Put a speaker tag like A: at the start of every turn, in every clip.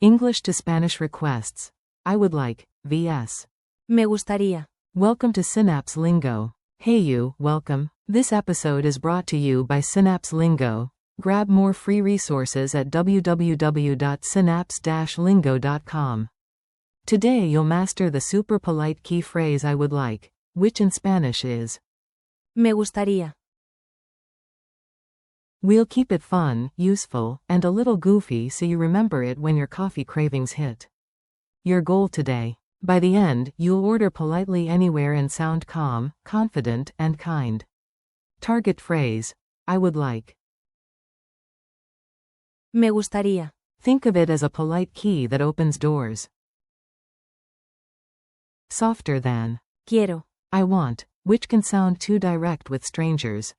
A: English to Spanish requests. I would like, vs.
B: Me gustaría.
A: Welcome to Synapse Lingo. Hey you, welcome. This episode is brought to you by Synapse Lingo. Grab more free resources at www.synapse-lingo.com. Today you'll master the super polite key phrase I would like, which in Spanish is
B: Me gustaría.
A: We'll keep it fun, useful, and a little goofy so you remember it when your coffee cravings hit. Your goal today. By the end, you'll order politely anywhere and sound calm, confident, and kind. Target phrase. I would like.
B: Me gustaría.
A: Think of it as a polite key that opens doors. Softer than.
B: Quiero.
A: I want, which can sound too direct with strangers.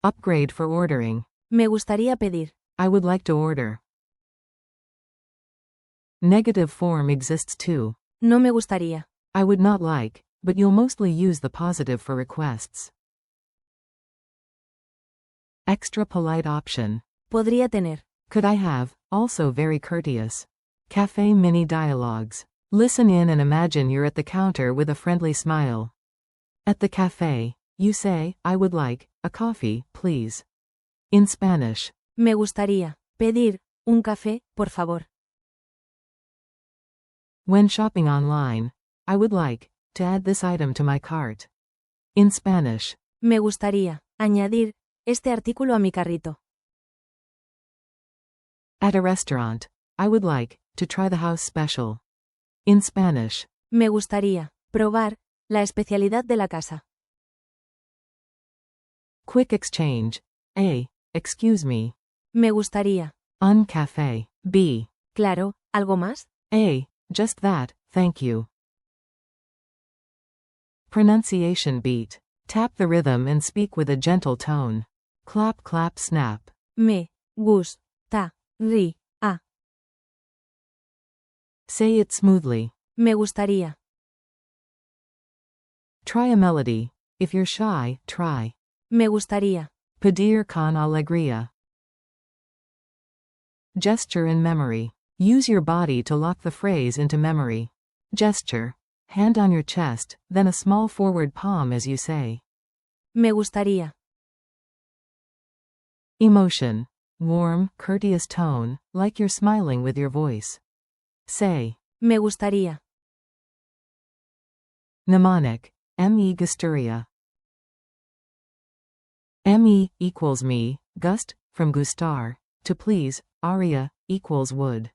A: Upgrade for ordering.
B: Me gustaría pedir.
A: I would like to order. Negative form exists too.
B: No me gustaría.
A: I would not like, but you'll mostly use the positive for requests. Extra polite option.
B: Podría tener.
A: Could I have, also very courteous. Cafe mini dialogues. Listen in and imagine you're at the counter with a friendly smile. At the cafe, you say, I would like a coffee, please. In Spanish.
B: Me gustaría pedir un café, por favor.
A: When shopping online, I would like to add this item to my cart. In Spanish.
B: Me gustaría añadir este artículo a mi carrito.
A: At a restaurant, I would like to try the house special. In Spanish.
B: Me gustaría probar la especialidad de la casa.
A: Quick exchange. A. Excuse me.
B: Me gustaría.
A: Un café. B.
B: Claro, ¿algo más?
A: A. Just that, thank you. Pronunciation beat. Tap the rhythm and speak with a gentle tone. Clap, clap, snap.
B: Me gusta ri a.
A: Say it smoothly.
B: Me gustaría.
A: Try a melody. If you're shy, try.
B: Me gustaría.
A: Pedir con alegría. Gesture in memory. Use your body to lock the phrase into memory. Gesture. Hand on your chest, then a small forward palm as you say.
B: Me gustaría.
A: Emotion. Warm, courteous tone, like you're smiling with your voice. Say.
B: Me gustaría.
A: Mnemonic. Me gustaría. Me equals me, gust, from gustar, to please, aria, equals would.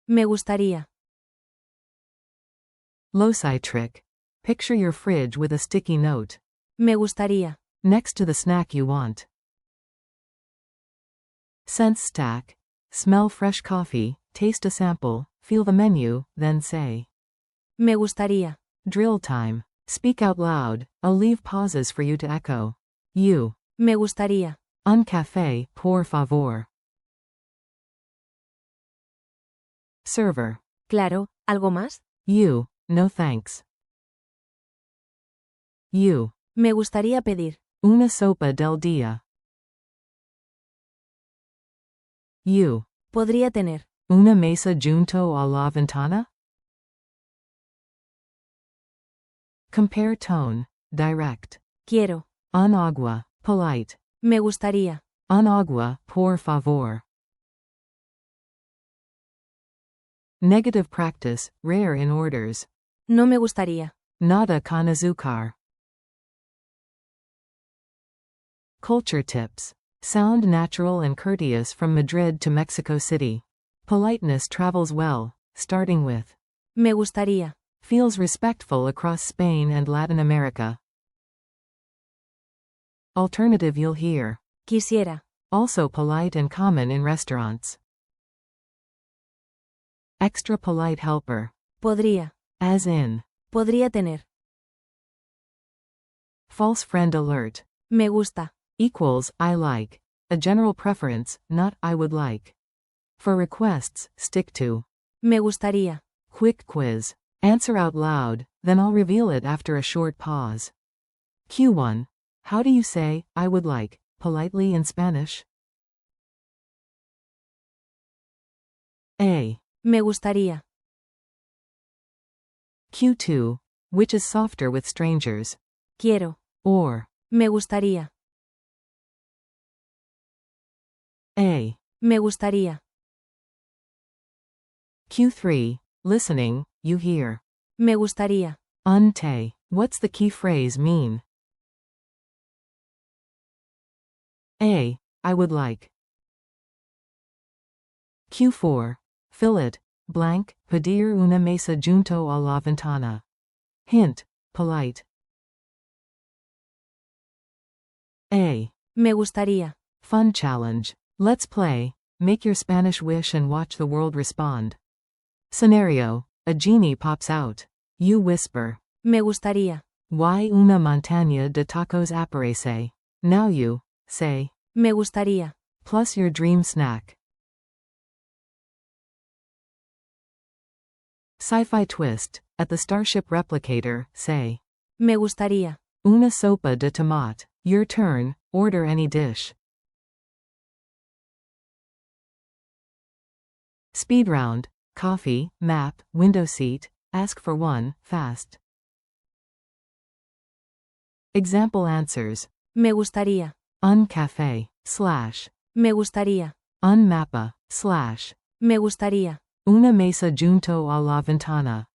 B: Me gustaría.
A: Loci trick. Picture your fridge with a sticky note.
B: Me gustaría.
A: Next to the snack you want. Sense stack. Smell fresh coffee, taste a sample, feel the menu, then say.
B: Me gustaría.
A: Drill time. Speak out loud, I'll leave pauses for you to echo. You.
B: Me gustaría.
A: Un café, por favor. Server.
B: Claro, ¿algo más?
A: You. No thanks. You.
B: Me gustaría pedir.
A: Una sopa del día. You.
B: Podría tener.
A: Una mesa junto a la ventana? Compare tone. Direct.
B: Quiero.
A: Un agua. Polite.
B: Me gustaría.
A: Un agua, por favor. Negative practice. Rare in orders.
B: No me gustaría.
A: Nada con azúcar. Culture tips. Sound natural and courteous from Madrid to Mexico City. Politeness travels well, starting with.
B: Me gustaría.
A: Feels respectful across Spain and Latin America. Alternative you'll hear.
B: Quisiera.
A: Also polite and common in restaurants. Extra polite helper.
B: Podría.
A: As in.
B: Podría tener.
A: False friend alert.
B: Me gusta.
A: Equals, I like. A general preference, not I would like. For requests, stick to.
B: Me gustaría.
A: Quick quiz. Answer out loud, then I'll reveal it after a short pause. Q1. How do you say, I would like, politely in Spanish? A.
B: Me gustaría.
A: Q2. Which is softer with strangers?
B: Quiero.
A: Or.
B: Me gustaría.
A: A.
B: Me gustaría.
A: Q3. Listening, you hear.
B: Me gustaría.
A: Unte. What's the key phrase mean? A. I would like. Q4. Fill it, blank, pedir una mesa junto a la ventana. Hint, polite. A.
B: Me gustaría.
A: Fun challenge. Let's play. Make your Spanish wish and watch the world respond. Scenario. A genie pops out. You whisper.
B: Me gustaría.
A: Y una montaña de tacos aparece. Now you say.
B: Me gustaría.
A: Plus your dream snack. Sci-fi twist. At the Starship Replicator, say.
B: Me gustaría.
A: Una sopa de tomate. Your turn, order any dish. Speed round. Coffee, map, window seat, ask for one, fast. Example answers.
B: Me gustaría.
A: Un café, slash.
B: Me gustaría.
A: Un mapa, slash.
B: Me gustaría.
A: Una mesa junto a la ventana.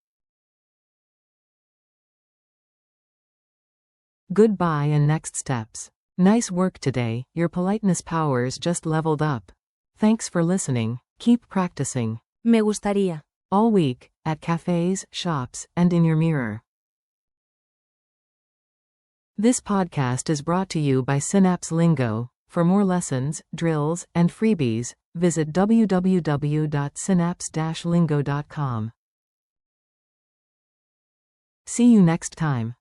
A: Goodbye and next steps. Nice work today, your politeness powers just leveled up. Thanks for listening, keep practicing.
B: Me gustaría.
A: All week, at cafes, shops, and in your mirror. This podcast is brought to you by Synapse Lingo. For more lessons, drills, and freebies, visit www.synapse-lingo.com. See you next time.